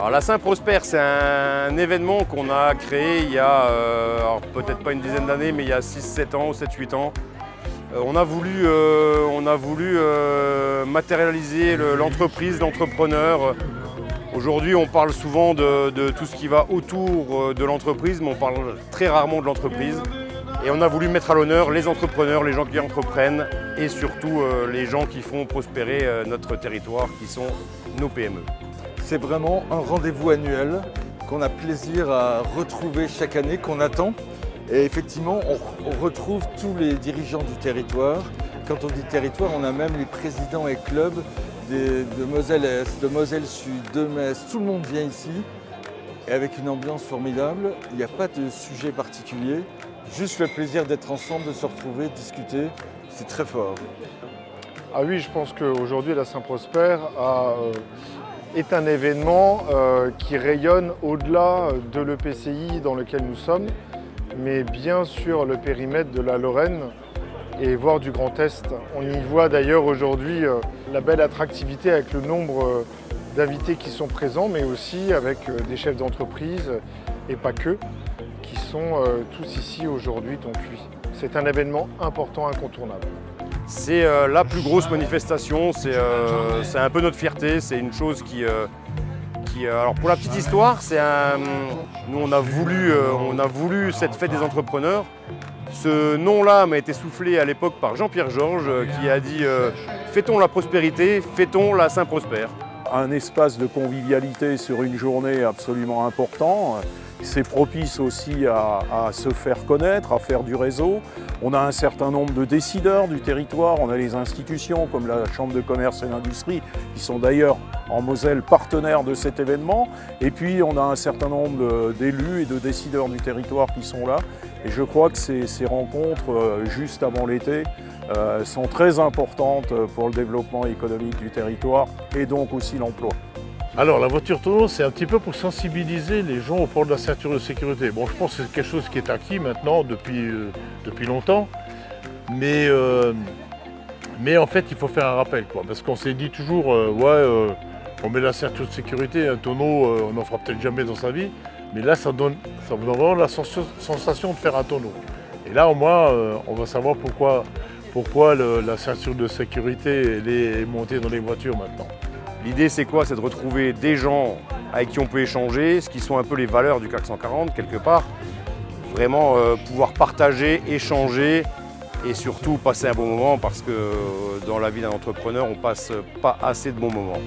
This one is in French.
Alors la Saint-Prosper, c'est un événement qu'on a créé il y a, peut-être pas une dizaine d'années, mais il y a 6-7 ans, 7-8 ans. On a voulu matérialiser l'entreprise, l'entrepreneur. Aujourd'hui, on parle souvent de tout ce qui va autour de l'entreprise, mais on parle très rarement de l'entreprise. Et on a voulu mettre à l'honneur les entrepreneurs, les gens qui entreprennent et surtout les gens qui font prospérer notre territoire, qui sont nos PME. C'est vraiment un rendez-vous annuel qu'on a plaisir à retrouver chaque année, qu'on attend. Et effectivement, on retrouve tous les dirigeants du territoire. Quand on dit territoire, on a même les présidents et clubs de Moselle-Est, de Moselle-Sud, de Metz. Tout le monde vient ici et avec une ambiance formidable. Il n'y a pas de sujet particulier, juste le plaisir d'être ensemble, de se retrouver, de discuter. C'est très fort. Ah oui, je pense qu'aujourd'hui, la Saint-Prosper est un événement qui rayonne au-delà de l'EPCI dans lequel nous sommes, mais bien sur le périmètre de la Lorraine et voire du Grand Est. On y voit d'ailleurs aujourd'hui la belle attractivité avec le nombre d'invités qui sont présents, mais aussi avec des chefs d'entreprise et pas que, qui sont tous ici aujourd'hui. Donc oui, c'est un événement important, incontournable. C'est la plus grosse manifestation, c'est un peu notre fierté, c'est une chose qui alors pour la petite histoire, nous on a voulu cette fête des entrepreneurs. Ce nom-là m'a été soufflé à l'époque par Jean-Pierre Georges qui a dit fêtons la prospérité, fêtons la Saint-Prosper. Un espace de convivialité sur une journée absolument important. C'est propice aussi à se faire connaître, à faire du réseau. On a un certain nombre de décideurs du territoire, on a les institutions comme la Chambre de commerce et d'industrie qui sont d'ailleurs en Moselle partenaires de cet événement. Et puis on a un certain nombre d'élus et de décideurs du territoire qui sont là. Et je crois que ces rencontres, juste avant l'été, sont très importantes pour le développement économique du territoire et donc aussi l'emploi. Alors la voiture tonneau, c'est un petit peu pour sensibiliser les gens au port de la ceinture de sécurité. Bon, je pense que c'est quelque chose qui est acquis maintenant depuis longtemps, mais en fait il faut faire un rappel, quoi, parce qu'on s'est dit toujours, on met la ceinture de sécurité, un tonneau, on n'en fera peut-être jamais dans sa vie, mais là ça vous donne vraiment la sensation de faire un tonneau. Et là au moins on va savoir pourquoi la ceinture de sécurité elle est montée dans les voitures maintenant. L'idée c'est quoi? C'est de retrouver des gens avec qui on peut échanger, ce qui sont un peu les valeurs du CAC 140 quelque part. Vraiment pouvoir partager, échanger et surtout passer un bon moment parce que dans la vie d'un entrepreneur on passe pas assez de bons moments.